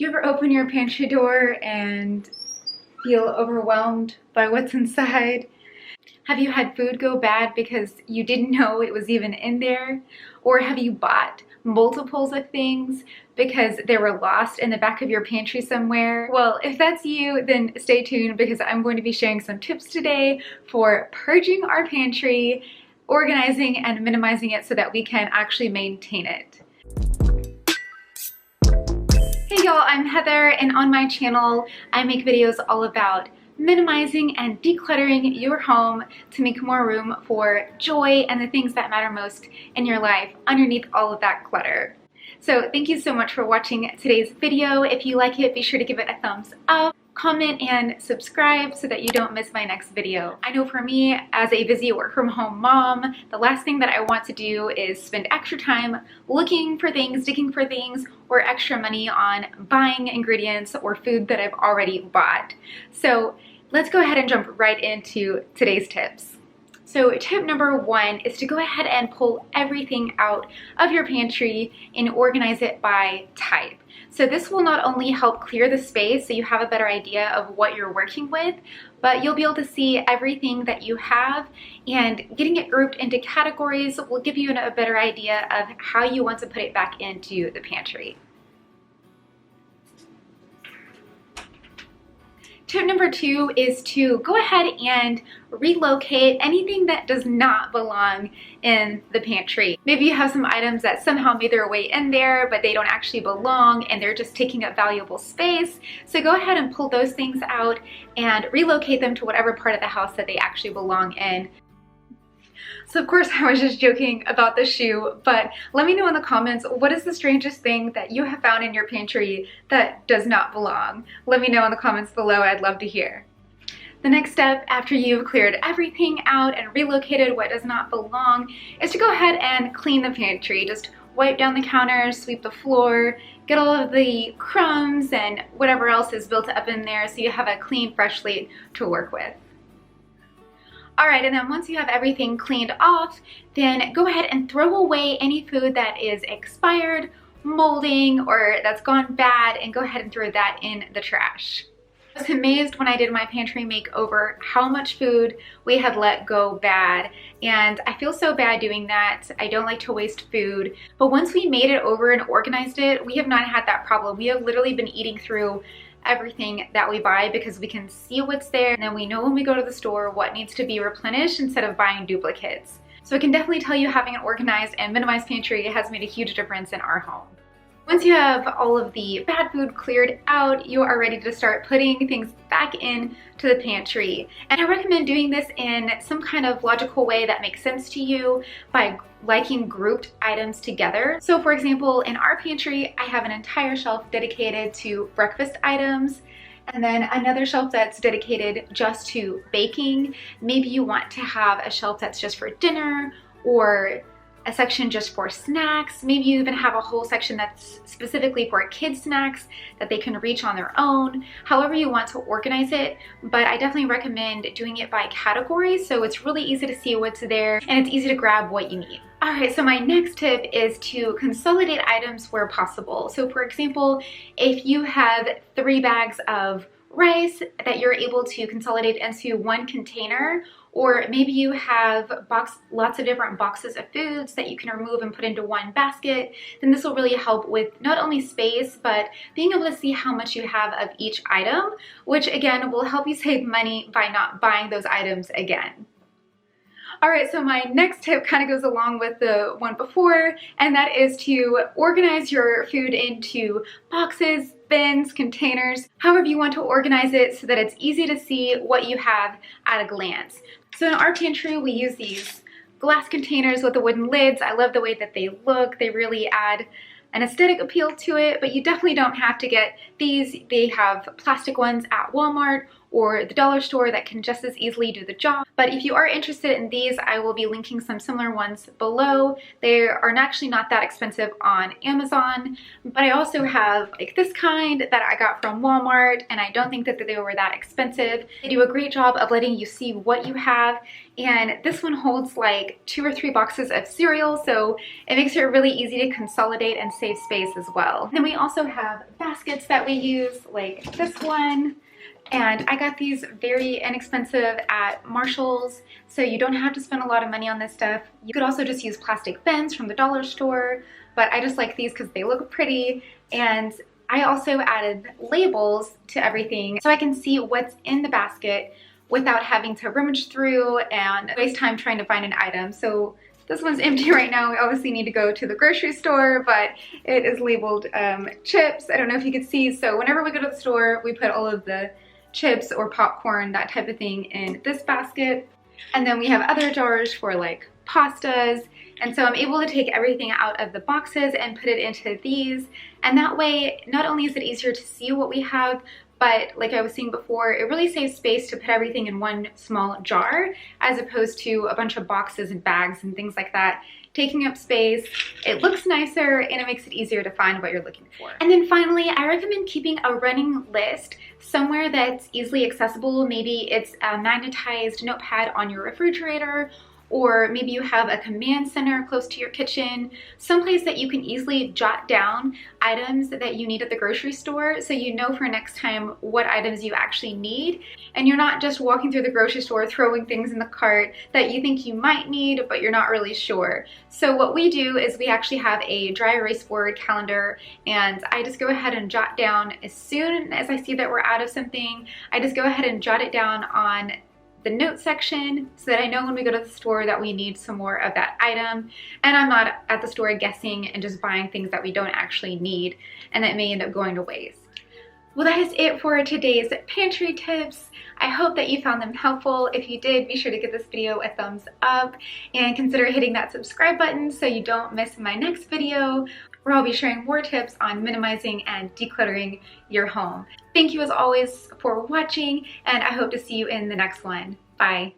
Do you ever open your pantry door and feel overwhelmed by what's inside? Have you had food go bad because you didn't know it was even in there? Or have you bought multiples of things because they were lost in the back of your pantry somewhere? Well, if that's you, then stay tuned because I'm going to be sharing some tips today for purging our pantry, organizing and minimizing it so that we can actually maintain it. Hey y'all, I'm Heather, and on my channel I make videos all about minimizing and decluttering your home to make more room for joy and the things that matter most in your life underneath all of that clutter. So thank you so much for watching today's video. If you like it, be sure to give it a thumbs up, comment, and subscribe so that you don't miss my next video. I know for me, as a busy work from home mom, the last thing that I want to do is spend extra time looking for things, digging for things, or extra money on buying ingredients or food that I've already bought. So let's go ahead and jump right into today's tips. So tip number one is to go ahead and pull everything out of your pantry and organize it by type. So this will not only help clear the space so you have a better idea of what you're working with, but you'll be able to see everything that you have, and getting it grouped into categories will give you a better idea of how you want to put it back into the pantry. Tip number two is to go ahead and relocate anything that does not belong in the pantry. Maybe you have some items that somehow made their way in there, but they don't actually belong and they're just taking up valuable space. So go ahead and pull those things out and relocate them to whatever part of the house that they actually belong in. So of course I was just joking about the shoe, but let me know in the comments, what is the strangest thing that you have found in your pantry that does not belong? Let me know in the comments below, I'd love to hear. The next step after you've cleared everything out and relocated what does not belong is to go ahead and clean the pantry. Just wipe down the counters, sweep the floor, get all of the crumbs and whatever else is built up in there so you have a clean, fresh slate to work with. Alright, and then once you have everything cleaned off, then go ahead and throw away any food that is expired, molding, or that's gone bad, and go ahead and throw that in the trash. I was amazed when I did my pantry makeover how much food we had let go bad, and I feel so bad doing that. I don't like to waste food, but once we made it over and organized it, we have not had that problem. We have literally been eating through everything that we buy because we can see what's there, and then we know when we go to the store what needs to be replenished instead of buying duplicates. So I can definitely tell you having an organized and minimized pantry has made a huge difference in our home. Once you have all of the bad food cleared out, you are ready to start putting things back into the pantry. And I recommend doing this in some kind of logical way that makes sense to you by liking grouped items together. So for example, in our pantry, I have an entire shelf dedicated to breakfast items, and then another shelf that's dedicated just to baking. Maybe you want to have a shelf that's just for dinner, or a section just for snacks. Maybe you even have a whole section that's specifically for kids' snacks that they can reach on their own. However you want to organize it, but I definitely recommend doing it by category so it's really easy to see what's there and it's easy to grab what you need. Alright, so my next tip is to consolidate items where possible. So for example, if you have 3 bags of rice that you're able to consolidate into one container, or maybe you have lots of different boxes of foods that you can remove and put into one basket, then this will really help with not only space, but being able to see how much you have of each item, which again will help you save money by not buying those items again. Alright, so my next tip kind of goes along with the one before, and that is to organize your food into boxes, bins, containers, however you want to organize it so that it's easy to see what you have at a glance. So in our pantry, we use these glass containers with the wooden lids. I love the way that they look. They really add an aesthetic appeal to it, but you definitely don't have to get these. They have plastic ones at Walmart, or the dollar store that can just as easily do the job. But if you are interested in these, I will be linking some similar ones below. They are actually not that expensive on Amazon, but I also have like this kind that I got from Walmart, and I don't think that they were that expensive. They do a great job of letting you see what you have, and this one holds like 2 or 3 boxes of cereal, so it makes it really easy to consolidate and save space as well. And then we also have baskets that we use, like this one. And I got these very inexpensive at Marshall's, so you don't have to spend a lot of money on this stuff. You could also just use plastic bins from the dollar store, but I just like these because they look pretty. And I also added labels to everything so I can see what's in the basket without having to rummage through and waste time trying to find an item. So this one's empty right now. We obviously need to go to the grocery store, but it is labeled chips. I don't know if you could see. So whenever we go to the store, we put all of the chips or popcorn, that type of thing, in this basket. And then we have other jars for like pastas. And so I'm able to take everything out of the boxes and put it into these. And that way, not only is it easier to see what we have, but like I was saying before, it really saves space to put everything in one small jar as opposed to a bunch of boxes and bags and things like that, taking up space. It looks nicer and it makes it easier to find what you're looking for. And then finally, I recommend keeping a running list somewhere that's easily accessible. Maybe it's a magnetized notepad on your refrigerator, or maybe you have a command center close to your kitchen, someplace that you can easily jot down items that you need at the grocery store so you know for next time what items you actually need. And you're not just walking through the grocery store throwing things in the cart that you think you might need, but you're not really sure. So what we do is we actually have a dry erase board calendar, and I just go ahead and jot down as soon as I see that we're out of something. I just go ahead and jot it down on the note section so that I know when we go to the store that we need some more of that item, and I'm not at the store guessing and just buying things that we don't actually need and that may end up going to waste. Well, that is it for today's pantry tips. I hope that you found them helpful. If you did, be sure to give this video a thumbs up and consider hitting that subscribe button so you don't miss my next video, where I'll be sharing more tips on minimizing and decluttering your home. Thank you as always for watching, and I hope to see you in the next one. Bye.